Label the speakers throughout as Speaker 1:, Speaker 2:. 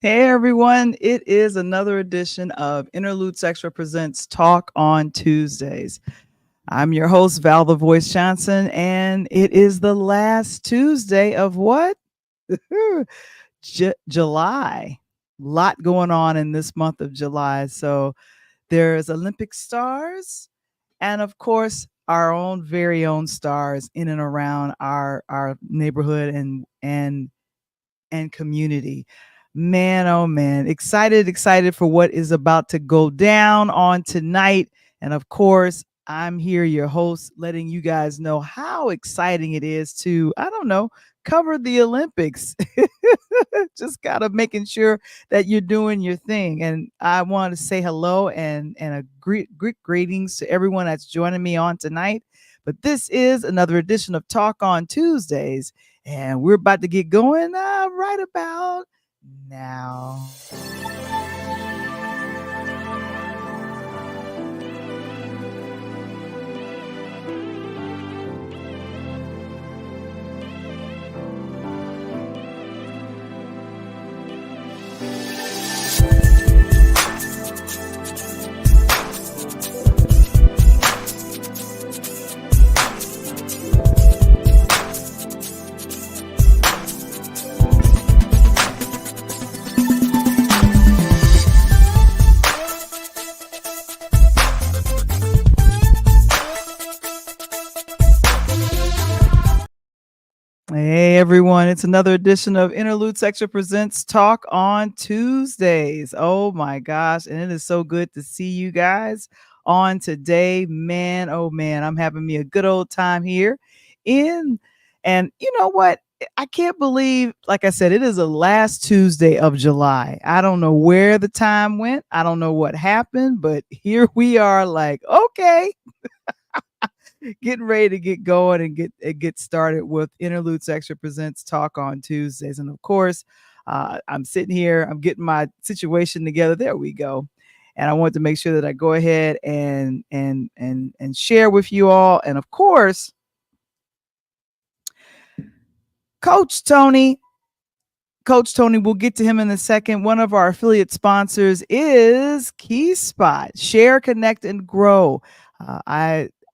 Speaker 1: Hey everyone, it is another edition of Interludes Extra Presents Talk on Tuesdays. I'm your host, Val the Voice Johnson, and it is the last Tuesday of what? July. Lot going on in this month of July. So there's Olympic stars, and of course, our own very own stars in and around our neighborhood and community. Man, oh man, excited for what is about to go down on tonight. And of course, I'm here, your host, letting you guys know how exciting it is to, I don't know, cover the Olympics. Just gotta making sure that you're doing your thing. And I want to say hello and a greetings to everyone that's joining me on tonight. But this is another edition of Talk on Tuesdays, and we're about to get going right about now. Hey everyone, it's another edition of Interludes Extra Presents Talk on Tuesdays. Oh my gosh, and it is so good to see you guys on today. Man, oh man, I'm having me a good old time here in and you know what? I can't believe, like I said, it is the last Tuesday of July. I don't know where the time went. I don't know what happened, but here we are like, okay, getting ready to get going and get started with Interludes Extra Presents Talk on Tuesdays. And of course, I'm sitting here, I'm getting my situation together. There we go. And I want to make sure that I go ahead and share with you all. And of course, Coach Tony, we'll get to him in a second. One of our affiliate sponsors is KeySpot. Share, connect, and grow.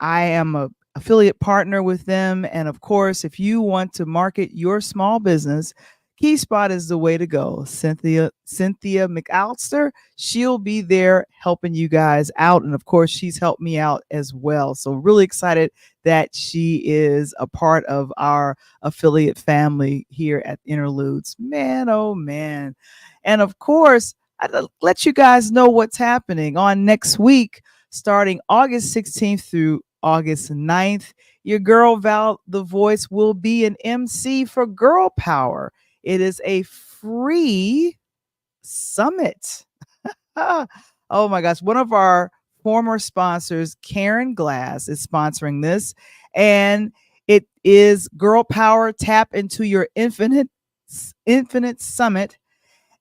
Speaker 1: I am a affiliate partner with them. And of course, if you want to market your small business, KeySpot is the way to go. Cynthia McAllister, she'll be there helping you guys out. And of course, she's helped me out as well. So really excited that she is a part of our affiliate family here at Interludes. Man, oh man. And of course, I'll let you guys know what's happening on next week, starting August 16th through August 9th. Your girl Val the Voice will be an MC for Girl Power. It is a free summit. Oh my gosh. One of our former sponsors, Karen Glass, is sponsoring this. And it is Girl Power Tap into Your Infinite Summit.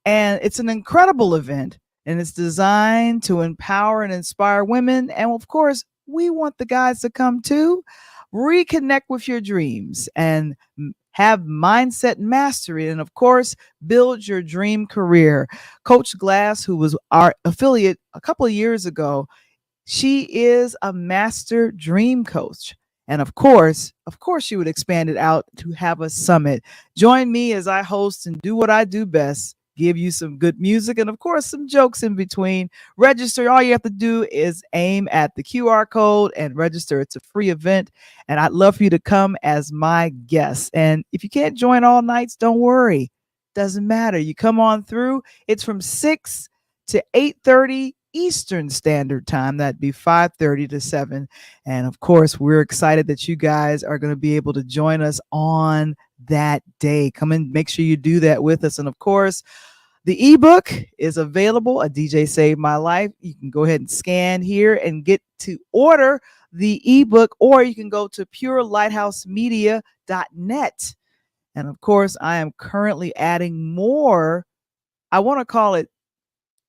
Speaker 1: And it's an incredible event. And it's designed to empower and inspire women. And of course, we want the guys to come too. Reconnect with your dreams and have mindset mastery. And of course, build your dream career. Coach Glass, who was our affiliate a couple of years ago, she is a master dream coach. And of course, she would expand it out to have a summit. Join me as I host and do what I do best. Give you some good music and, of course, some jokes in between. Register. All you have to do is aim at the QR code and register. It's a free event, and I'd love for you to come as my guest. And if you can't join all nights, don't worry. Doesn't matter. You come on through. It's from 6 to 8:30 Eastern Standard Time. That'd be 5:30 to 7. And, of course, we're excited that you guys are going to be able to join us on that day. Come and make sure you do that with us. And of course, the ebook is available. A DJ Saved My Life. You can go ahead and scan here and get to order the ebook, or you can go to purelighthouse.media.net. And of course, I am currently adding more, I want to call it,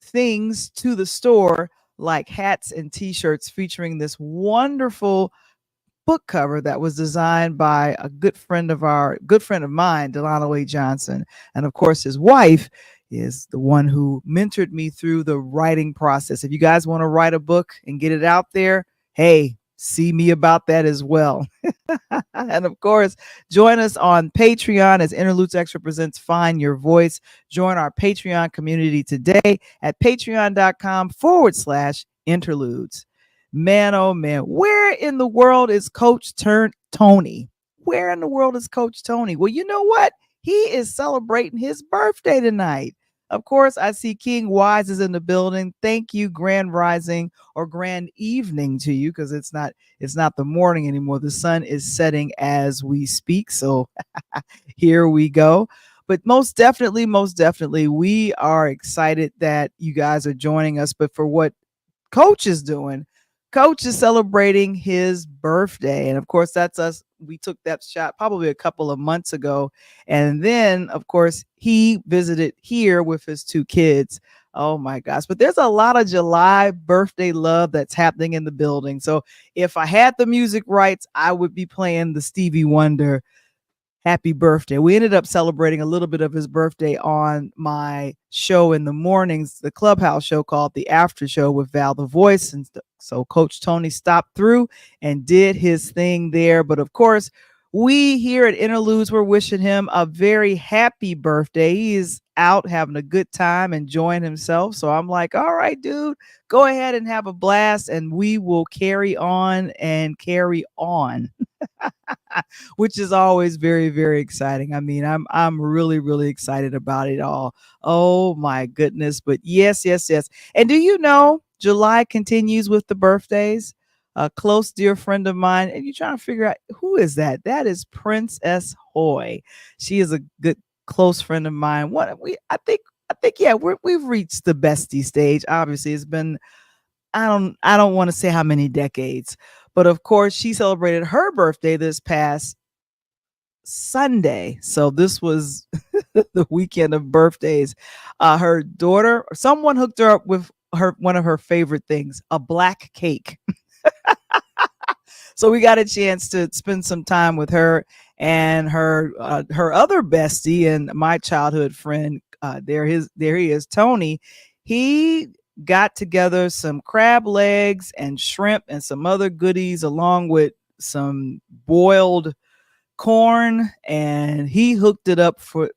Speaker 1: things to the store, like hats and t-shirts featuring this wonderful book cover that was designed by a good friend of mine, Delano A. Johnson, and of course his wife. is the one who mentored me through the writing process. If you guys want to write a book and get it out there, hey, see me about that as well. And of course, join us on Patreon as Interludes Extra presents Find Your Voice. Join our Patreon community today at patreon.com/interludes. Man, oh man, where in the world is Coach Tony? Where in the world is Coach Tony? Well, you know what? He is celebrating his birthday tonight. Of course, I see King Wise is in the building. Thank you, Grand Rising or Grand Evening to you, because it's not the morning anymore. The sun is setting as we speak. So here we go. But most definitely, we are excited that you guys are joining us. But for what Coach is doing, Coach is celebrating his birthday. And of course, that's us. We took that shot probably a couple of months ago. And then, of course, he visited here with his 2 kids. Oh my gosh. But there's a lot of July birthday love that's happening in the building. So if I had the music rights, I would be playing the Stevie Wonder happy birthday. We ended up celebrating a little bit of his birthday on my show in the mornings, the Clubhouse show called The After Show with Val the Voice. And so Coach Tony stopped through and did his thing there. But of course, we here at Interludes, we're wishing him a very happy birthday. He is out having a good time, enjoying himself. So I'm like, all right, dude, go ahead and have a blast, and we will carry on and carry on. Which is always very, very exciting. I mean, I'm really, really excited about it all. Oh my goodness. But yes. And do you know July continues with the birthdays? A close dear friend of mine, and you're trying to figure out who is that? That is Princess Hoy. She is a good close friend of mine. I think we've reached the bestie stage. Obviously, it's been I don't want to say how many decades, but of course she celebrated her birthday this past Sunday. So this was the weekend of birthdays. Her daughter, someone hooked her up with one of her favorite things, a black cake. So we got a chance to spend some time with her and her other bestie and my childhood friend. There he is, Tony. He got together some crab legs and shrimp and some other goodies, along with some boiled corn, and he hooked it up for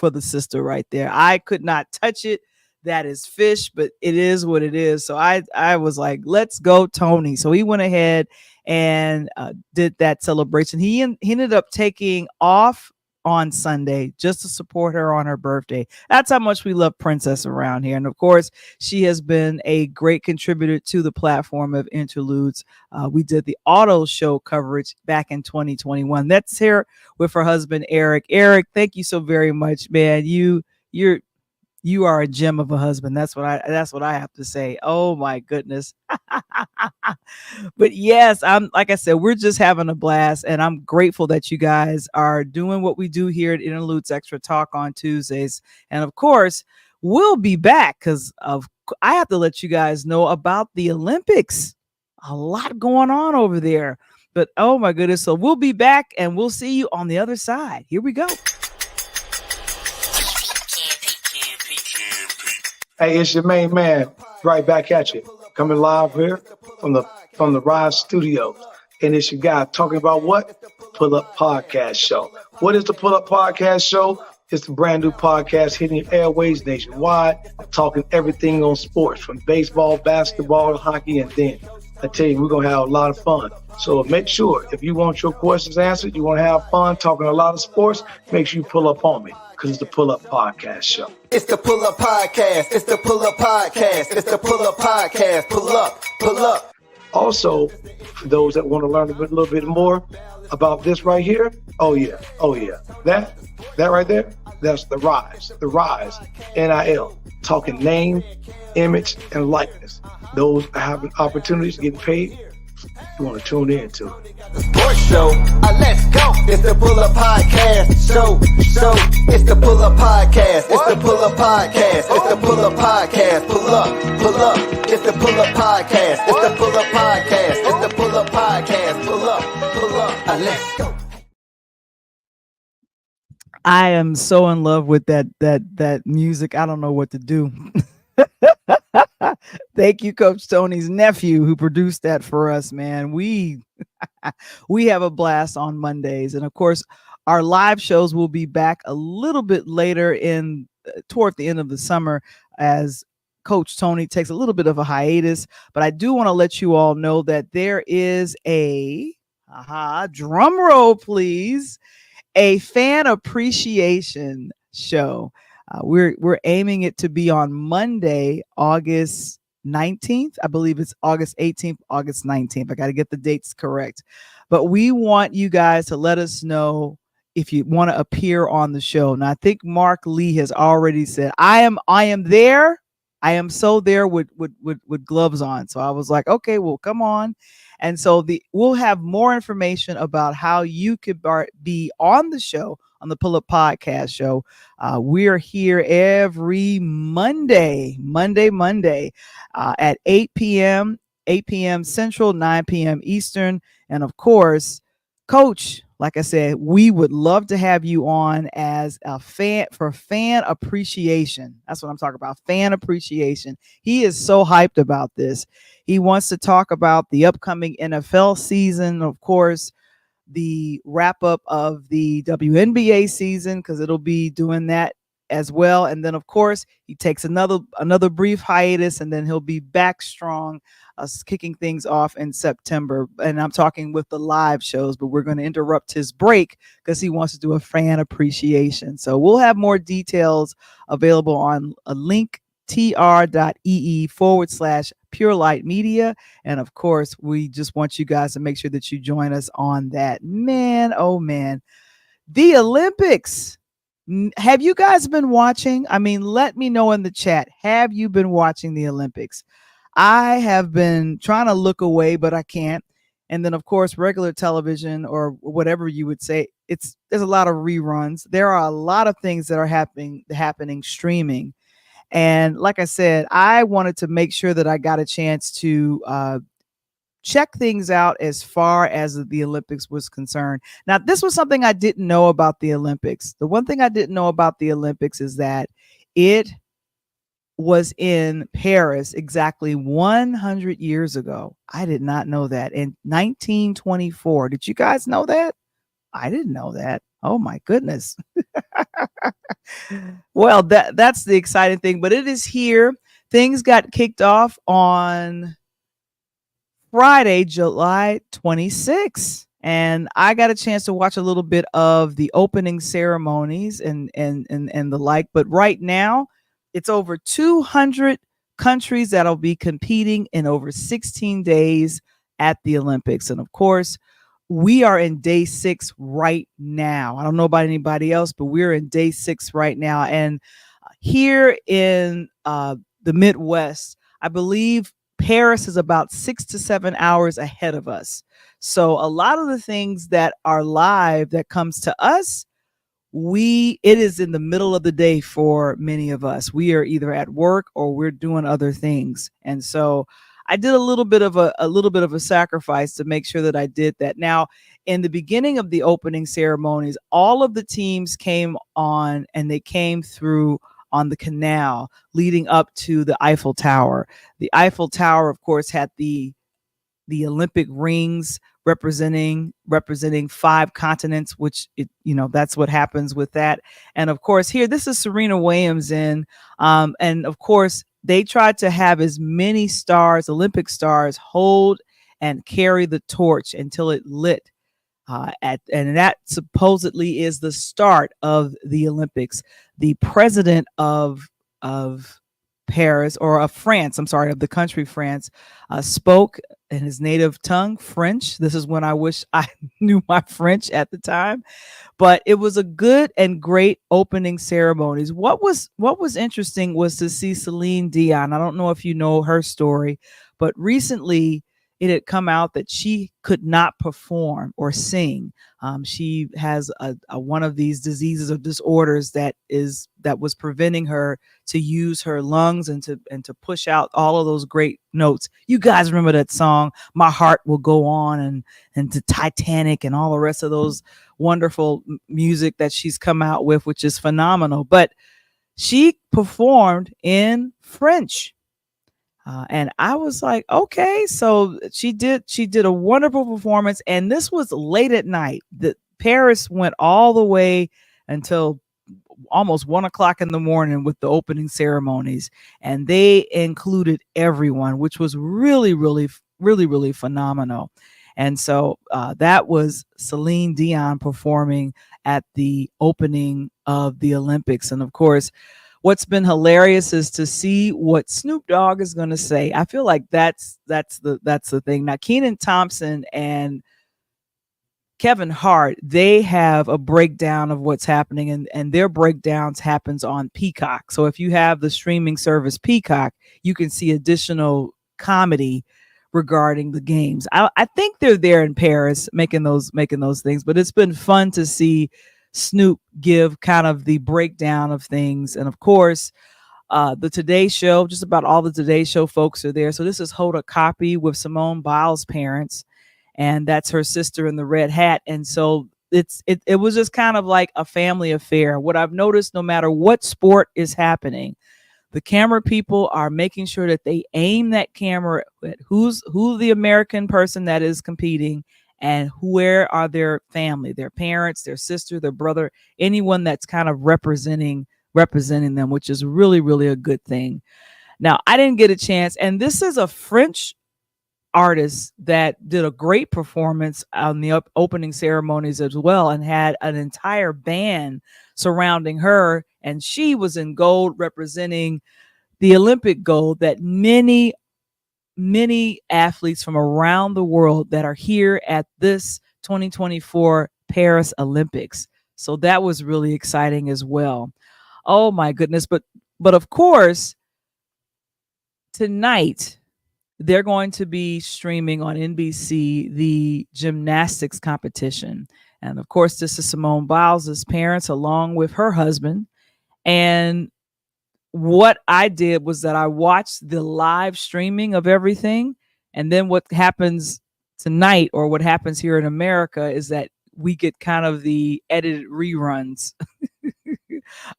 Speaker 1: the sister right there. I could not touch it. That is fish, but it is what it is. So I was like, let's go, Tony. So he went ahead and did that celebration. He ended up taking off on Sunday just to support her on her birthday. That's how much we love Princess around here. And of course, she has been a great contributor to the platform of Interludes. We did the auto show coverage back in 2021. That's here with her husband, Eric. Eric, thank you so very much, man. You are a gem of a husband. That's what I have to say. Oh my goodness. But yes, like I said, we're just having a blast, and I'm grateful that you guys are doing what we do here at Interludes Extra Talk on Tuesdays. And of course, we'll be back because I have to let you guys know about the Olympics. A lot going on over there. But oh my goodness. So we'll be back, and we'll see you on the other side. Here we go.
Speaker 2: Hey, it's your main man, right back at you, coming live here from the Rise Studios. And it's your guy talking about what? Pull Up Podcast Show. What is the Pull Up Podcast Show? It's a brand new podcast hitting your airways nationwide, talking everything on sports, from baseball, basketball, hockey, and then I tell you, we're going to have a lot of fun. So make sure, if you want your questions answered, you want to have fun talking a lot of sports, make sure you pull up on me, because it's the Pull Up Podcast Show.
Speaker 3: It's the Pull Up Podcast. It's the Pull Up Podcast. It's the Pull Up Podcast. Pull up, pull up.
Speaker 2: Also, for those that want to learn a little bit more about this right here, oh yeah. That right there, that's the Rise, NIL, talking name, image, and likeness. Those having opportunities to get paid, you want to tune in to it.
Speaker 3: Sports show, let's go. It's the Pull Up Podcast show. It's the Pull Up Podcast. It's the Pull Up Podcast. It's the Pull Up Podcast. Pull up. It's the Pull Up Podcast. It's the Pull Up Podcast. It's the Pull Up Podcast. Pull up. Let's go.
Speaker 1: I am so in love with that music. I don't know what to do. Thank you, Coach Tony's nephew, who produced that for us, man. We have a blast on Mondays, and of course, our live shows will be back a little bit later in toward the end of the summer as Coach Tony takes a little bit of a hiatus. But I do want to let you all know that there is a drum roll, please, a fan appreciation show. We're aiming it to be on Monday, August 19th. I believe it's August 18th, August 19th. I got to get the dates correct. But we want you guys to let us know if you want to appear on the show. Now, I think Mark Lee has already said, I am there. I am so there with gloves on. So I was like, okay, well, come on. And so we'll have more information about how you could be on the show, on the Pull Up Podcast show. We're here every Monday at 8 p.m. Central, 9 p.m. Eastern. And of course, Coach, like I said, we would love to have you on as a fan for fan appreciation. That's what I'm talking about, fan appreciation. He is so hyped about this. He wants to talk about the upcoming NFL season, of course, the wrap up of the WNBA season, because it'll be doing that as well. And then, of course, he takes another brief hiatus, and then he'll be back strong, kicking things off in September. And I'm talking with the live shows, but we're going to interrupt his break because he wants to do a fan appreciation. So we'll have more details available on a link, tr.ee/Pure Light Media. And of course, we just want you guys to make sure that you join us on that. Man, oh man, the Olympics. Have you guys been watching? I mean, let me know in the chat. Have you been watching the Olympics? I have been trying to look away, but I can't. And then, of course, regular television or whatever you would say, there's a lot of reruns. There are a lot of things that are happening streaming. And like I said, I wanted to make sure that I got a chance to check things out as far as the Olympics was concerned. Now, this was something I didn't know about the Olympics. The one thing I didn't know about the Olympics is that it was in Paris exactly 100 years ago. I did not know that. In 1924. Did you guys know that? I didn't know that. Oh my goodness. Well, that's the exciting thing, but it is here. Things got kicked off on Friday, July 26th. And I got a chance to watch a little bit of the opening ceremonies and the like. But right now, it's over 200 countries that'll be competing in over 16 days at the Olympics. And of course, we are in day 6 right now. I don't know about anybody else, but we're in day 6 right now. And here in the Midwest, I believe Paris is about 6 to 7 hours ahead of us. So a lot of the things that are live that comes to us, it is in the middle of the day for many of us. We are either at work or we're doing other things. And so I did a little bit of a sacrifice to make sure that I did that. Now, in the beginning of the opening ceremonies, all of the teams came on and they came through on the canal leading up to the Eiffel Tower. The Eiffel Tower, of course, had the Olympic rings representing 5 continents, which that's what happens with that. And of course, here, this is Serena Williams and of course, they tried to have as many stars, Olympic stars, hold and carry the torch until it lit. And that supposedly is the start of the Olympics. The president of Paris, or of France, of the country France, spoke in his native tongue, French. This is when I wish I knew my French at the time. But it was a good and great opening ceremonies. What was interesting was to see Celine Dion. I don't know if you know her story, but recently it had come out that she could not perform or sing. She has one of these diseases or disorders that was preventing her to use her lungs and to push out all of those great notes. You guys remember that song, "My Heart Will Go On," and to Titanic and all the rest of those wonderful music that she's come out with, which is phenomenal. But she performed in French. And I was like, okay, so she did a wonderful performance. And this was late at night. The Paris went all the way until almost 1 o'clock in the morning with the opening ceremonies. And they included everyone, which was really, really, really, really phenomenal. And so that was Celine Dion performing at the opening of the Olympics. And of course, what's been hilarious is to see what Snoop Dogg is going to say. I feel like that's the thing. Now, Kenan Thompson and Kevin Hart, they have a breakdown of what's happening, and their breakdowns happens on Peacock. So if you have the streaming service Peacock, you can see additional comedy regarding the games. I think they're there in Paris making those things, but it's been fun to see Snoop give kind of the breakdown of things. And of course, the Today Show, just about all the Today Show folks are there. So this is Hoda Kotb with Simone Biles' parents, and that's her sister in the red hat. And so it was just kind of like a family affair. What I've noticed, no matter what sport is happening, the camera people are making sure that they aim that camera at who the American person that is competing, and where are their family, their parents, their sister, their brother, anyone that's kind of representing them, which is really, really a good thing. Now, I didn't get a chance, and this is a French artist that did a great performance on the opening ceremonies as well, and had an entire band surrounding her, and she was in gold representing the Olympic gold that many athletes from around the world that are here at this 2024 Paris Olympics. So that was really exciting as well. Oh my goodness. But of course, tonight they're going to be streaming on NBC the gymnastics competition. And of course, this is Simone Biles' parents along with her husband. And what I did was that I watched the live streaming of everything. And then what happens tonight, or what happens here in America, is that we get kind of the edited reruns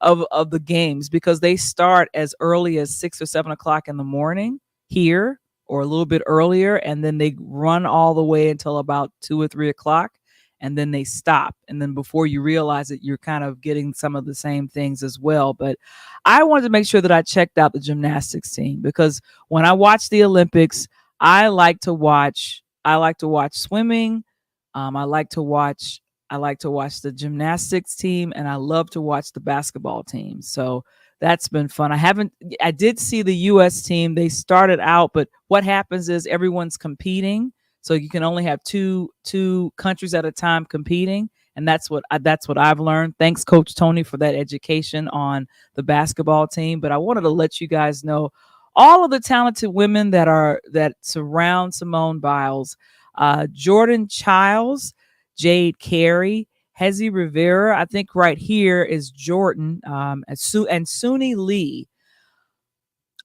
Speaker 1: of the games, because they start as early as 6 or 7 o'clock in the morning here, or a little bit earlier. And then they run all the way until about 2 or 3 o'clock. And then they stop. And then before you realize it, you're kind of getting some of the same things as well. But I wanted to make sure that I checked out the gymnastics team, because when I watch the Olympics, I like to watch swimming. I like to watch the gymnastics team, and I love to watch the basketball team. So that's been fun. I did see the US team. They started out, but what happens is everyone's competing. So you can only have two countries at a time competing, and that's what I've learned. Thanks, Coach Tony, for that education on the basketball team. But I wanted to let you guys know all of the talented women that surround Simone Biles: Jordan Childs, Jade Carey, Hezi Rivera. I think right here is Jordan, and Suni Lee.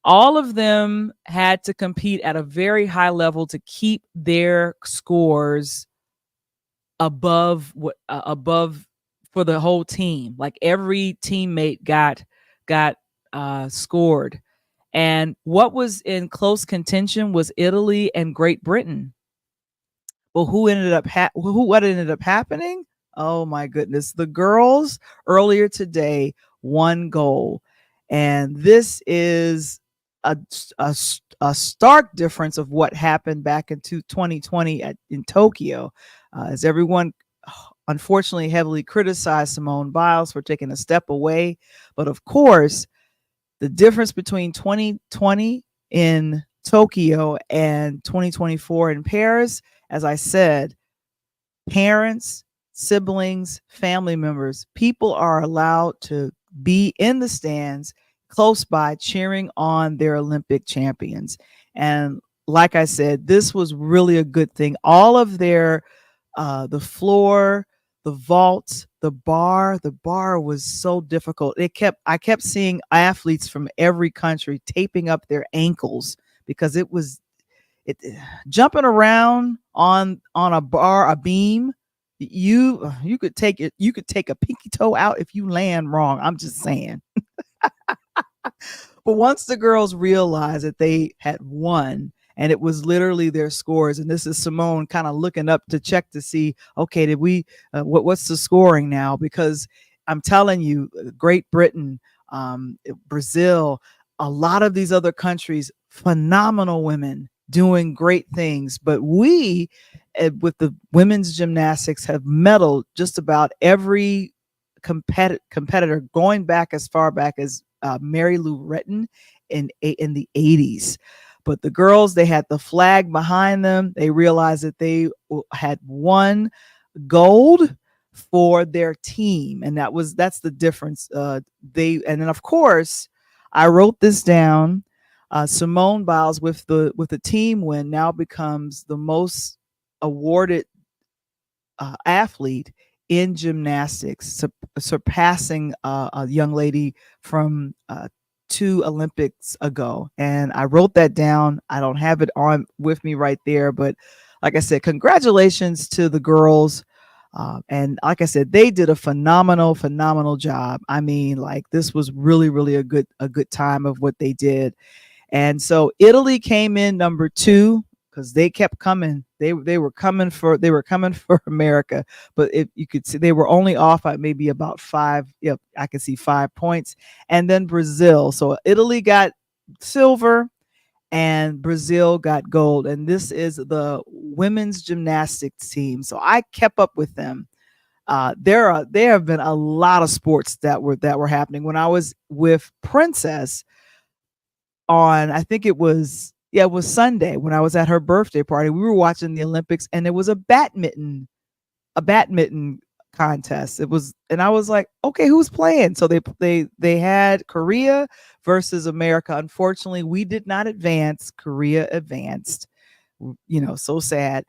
Speaker 1: All of them had to compete at a very high level to keep their scores above for the whole team. Like every teammate got scored. And what was in close contention was Italy and Great Britain. Well, what ended up happening? Oh my goodness. The girls earlier today won gold. And this is a stark difference of what happened back in 2020 in Tokyo, as everyone unfortunately heavily criticized Simone Biles for taking a step away. But of course, the difference between 2020 in Tokyo and 2024 in Paris, as I said, parents, siblings, family members, people are allowed to be in the stands close by cheering on their Olympic champions. And like I said, this was really a good thing. All of their the floor, the vault, the bar was so difficult. I kept seeing athletes from every country taping up their ankles, because it jumping around on a beam You could take it. You could take a pinky toe out if you land wrong. I'm just saying. But once the girls realized that they had won, and it was literally their scores, and this is Simone kind of looking up to check to see, okay, did we? What's the scoring now? Because I'm telling you, Great Britain, Brazil, a lot of these other countries, phenomenal women doing great things. But we, with the women's gymnastics, have medaled just about every competitor, going back as far back as Mary Lou Retton in the 80s. But the girls, they had the flag behind them. They realized that they had won gold for their team, and that's the difference. And then of course, I wrote this down. Simone Biles with the team win now becomes the most awarded athlete in gymnastics, surpassing a young lady from 2 Olympics ago. And I wrote that down. I don't have it on with me right there, but like I said, congratulations to the girls. And like I said, they did a phenomenal job. I mean, like, this was really a good time of what they did. And so Italy came in number 2 because they kept coming. They were coming for America. But if you could see, they were only off at maybe about 5. Yep, I can see 5 points. And then Brazil. So Italy got silver and Brazil got gold. And this is the women's gymnastics team. So I kept up with them. There have been a lot of sports that were happening. When I was with Princess on, I think it was Sunday, when I was at her birthday party, we were watching the Olympics, and there was a badminton contest. And I was like, okay, who's playing? So they had Korea versus America. Unfortunately, we did not advance. Korea advanced. So sad.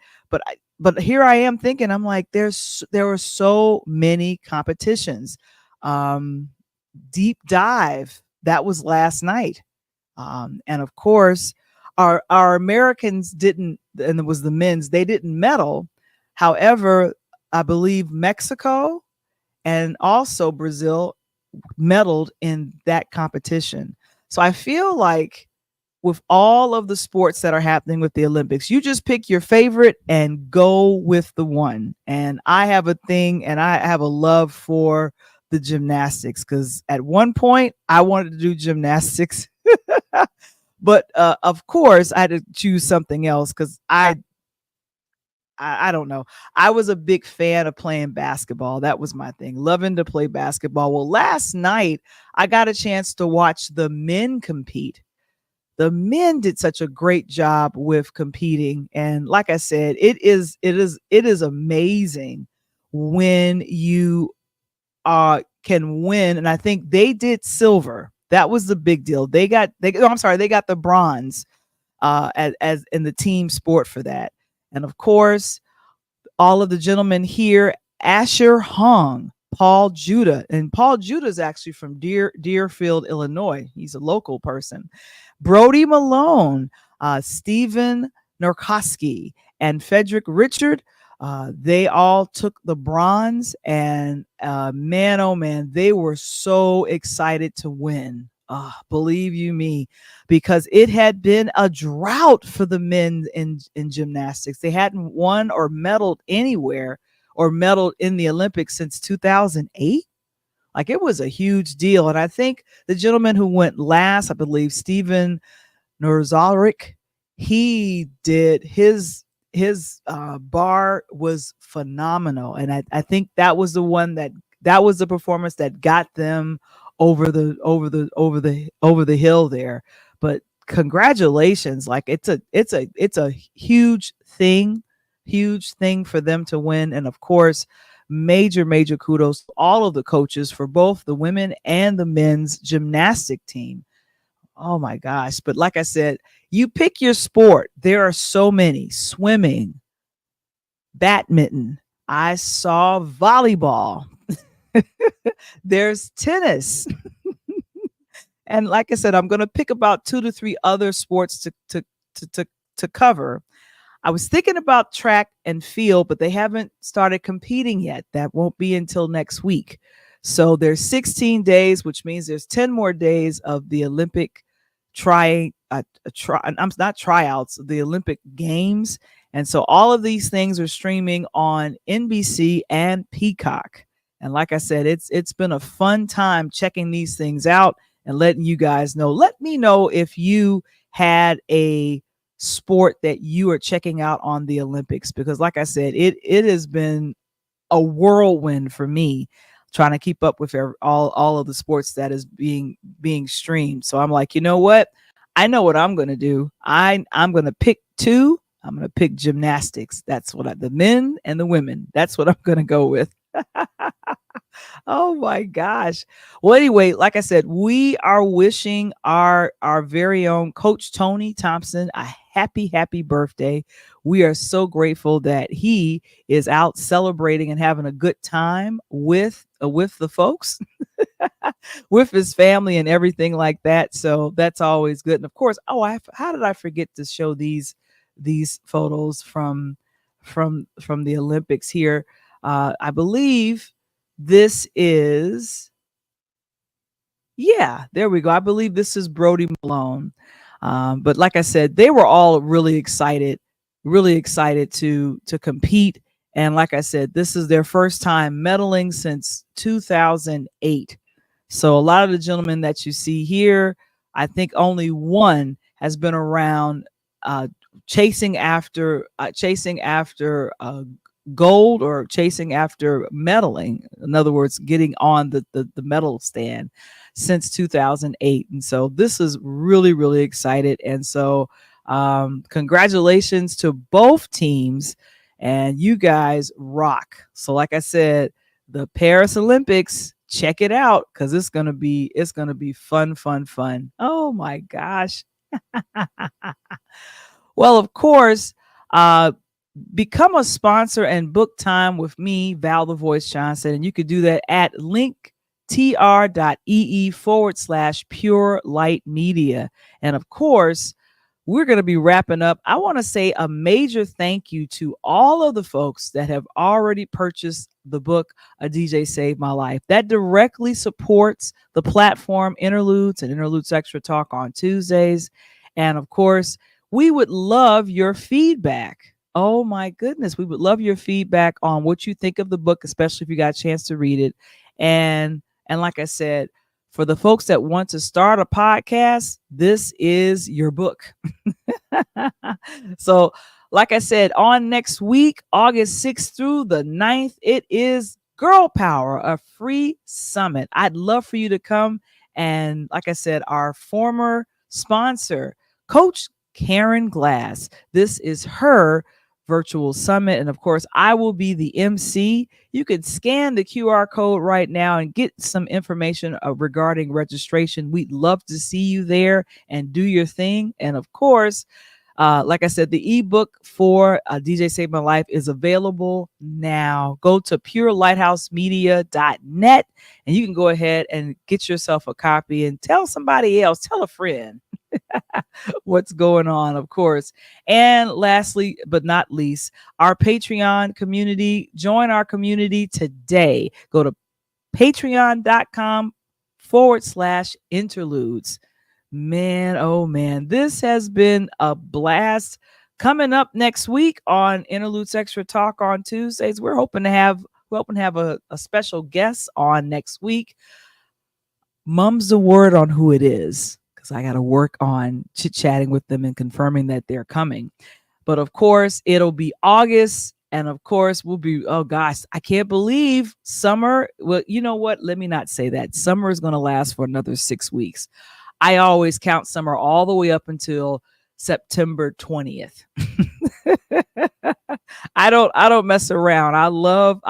Speaker 1: But here I am thinking, I'm like, there were so many competitions. Deep dive, that was last night. And of course, our Americans didn't, and it was the men's, they didn't medal. However, I believe Mexico and also Brazil medaled in that competition. So I feel like with all of the sports that are happening with the Olympics, you just pick your favorite and go with the one. And I have a thing, and I have a love for the gymnastics, because at one point I wanted to do gymnastics. But of course, I had to choose something else because I don't know. I was a big fan of playing basketball. That was my thing, loving to play basketball. Well, last night I got a chance to watch the men compete. The men did such a great job with competing, and like I said, it is amazing when you can win. And I think they did silver. That was the big deal. They got the bronze as in the team sport for that. And of course, all of the gentlemen here, Asher Hong, Paul Judah, and Paul Judah is actually from Deerfield, Illinois. He's a local person. Brody Malone, Stephen Nurkowski, and Frederick Richard. They all took the bronze, and man, oh man, they were so excited to win. Believe you me, because it had been a drought for the men in gymnastics. They hadn't won or medaled anywhere or medaled in the Olympics since 2008. Like, it was a huge deal. And I think the gentleman who went last, I believe, Stephen Nurzalrik, he did his bar was phenomenal. And I think that was the one that was the performance that got them over the hill there. But congratulations. Like, it's a huge thing for them to win. And of course, major kudos to all of the coaches for both the women and the men's gymnastic team. Oh my gosh. But like I said, you pick your sport. There are so many: swimming, badminton. I saw volleyball. There's tennis. And like I said, I'm going to pick about 2 to 3 other sports to cover. I was thinking about track and field, but they haven't started competing yet. That won't be until next week. So there's 16 days, which means there's 10 more days of the Olympic I'm not tryouts, the Olympic Games. And so all of these things are streaming on NBC and Peacock. And like I said, it's been a fun time checking these things out and letting you guys know. Let me know if you had a sport that you are checking out on the Olympics, because like I said, it has been a whirlwind for me trying to keep up with all of the sports that is being streamed. So I'm like, you know what? I know what I'm going to do. I'm going to pick two. I'm going to pick gymnastics. That's what the men and the women. That's what I'm going to go with. Oh my gosh. Well, anyway, like I said, we are wishing our very own Coach Tony Thompson a happy birthday. We are so grateful that he is out celebrating and having a good time with the folks, with his family and everything like that. So that's always good. And of course, how did I forget to show these photos from the Olympics here? I believe this is, yeah, there we go. I believe this is Brody Malone. But like I said, they were all really excited to compete. And like I said, this is their first time medaling since 2008. So a lot of the gentlemen that you see here, I think only one has been around chasing after gold or chasing after medaling. In other words, getting on the medal stand since 2008. And so this is really excited. And so congratulations to both teams, and you guys rock. So like I said, the Paris Olympics, check it out, because it's gonna be fun. Oh my gosh. Well, of course, become a sponsor and book time with me, Val the Voice Johnson. And you could do that at linktr.ee/Pure Light Media. And of course, we're going to be wrapping up. I want to say a major thank you to all of the folks that have already purchased the book, A DJ Saved My Life. That directly supports the platform Interludes and Interludes Extra Talk on Tuesdays. And of course, we would love your feedback. Oh my goodness. We would love your feedback on what you think of the book, especially if you got a chance to read it. And like I said, for the folks that want to start a podcast, this is your book. So like I said, on next week, August 6th through the 9th, it is Girl Power, a free summit. I'd love for you to come. And like I said, our former sponsor, Coach Karen Glass, this is her virtual summit. And of course, I will be the MC. You could scan the QR code right now and get some information regarding registration. We'd love to see you there and do your thing. And of course, like I said, the ebook for DJ Save My Life is available now. Go to purelightHousemedia.net and you can go ahead and get yourself a copy and tell somebody else, tell a friend what's going on, of course. And lastly, but not least, our Patreon community. Join our community today. Go to patreon.com/interludes. Man, oh man, this has been a blast. Coming up next week on Interludes Extra Talk on Tuesdays, we're hoping to have a special guest on next week. Mum's the word on who it is, because I got to work on chit-chatting with them and confirming that they're coming. But of course, it'll be August. And of course, we'll be, oh gosh, I can't believe summer. Well, you know what? Let me not say that. Summer is going to last for another 6 weeks. I always count summer all the way up until September 20th. I don't mess around. I love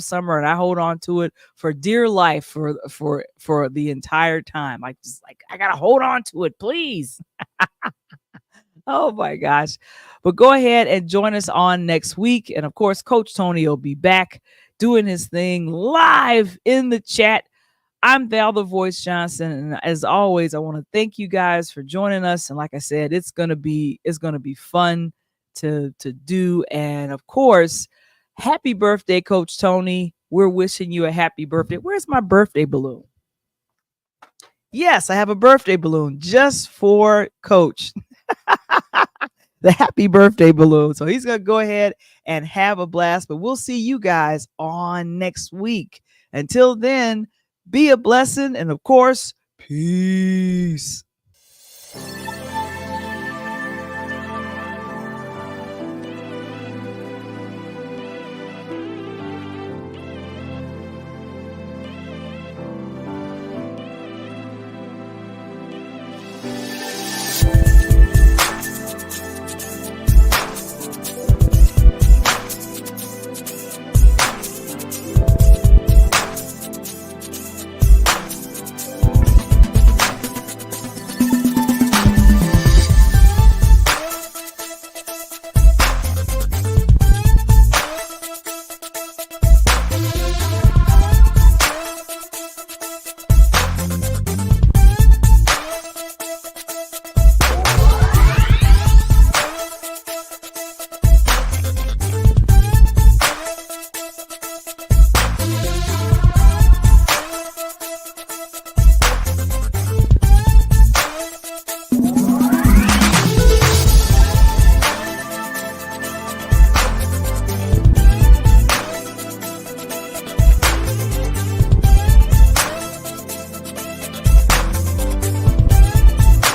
Speaker 1: summer, and I hold on to it for dear life for the entire time. I gotta hold on to it, please. Oh my gosh. But go ahead and join us on next week. And of course, Coach Tony will be back doing his thing live in the chat. I'm Val the Voice Johnson, and as always, I want to thank you guys for joining us. And like I said, it's gonna be fun to do. And of course, happy birthday, Coach Tony. We're wishing you a happy birthday. Where's my birthday balloon? Yes, I have a birthday balloon just for Coach. The happy birthday balloon. So he's going to go ahead and have a blast, but we'll see you guys on next week. Until then, be a blessing. And of course, peace.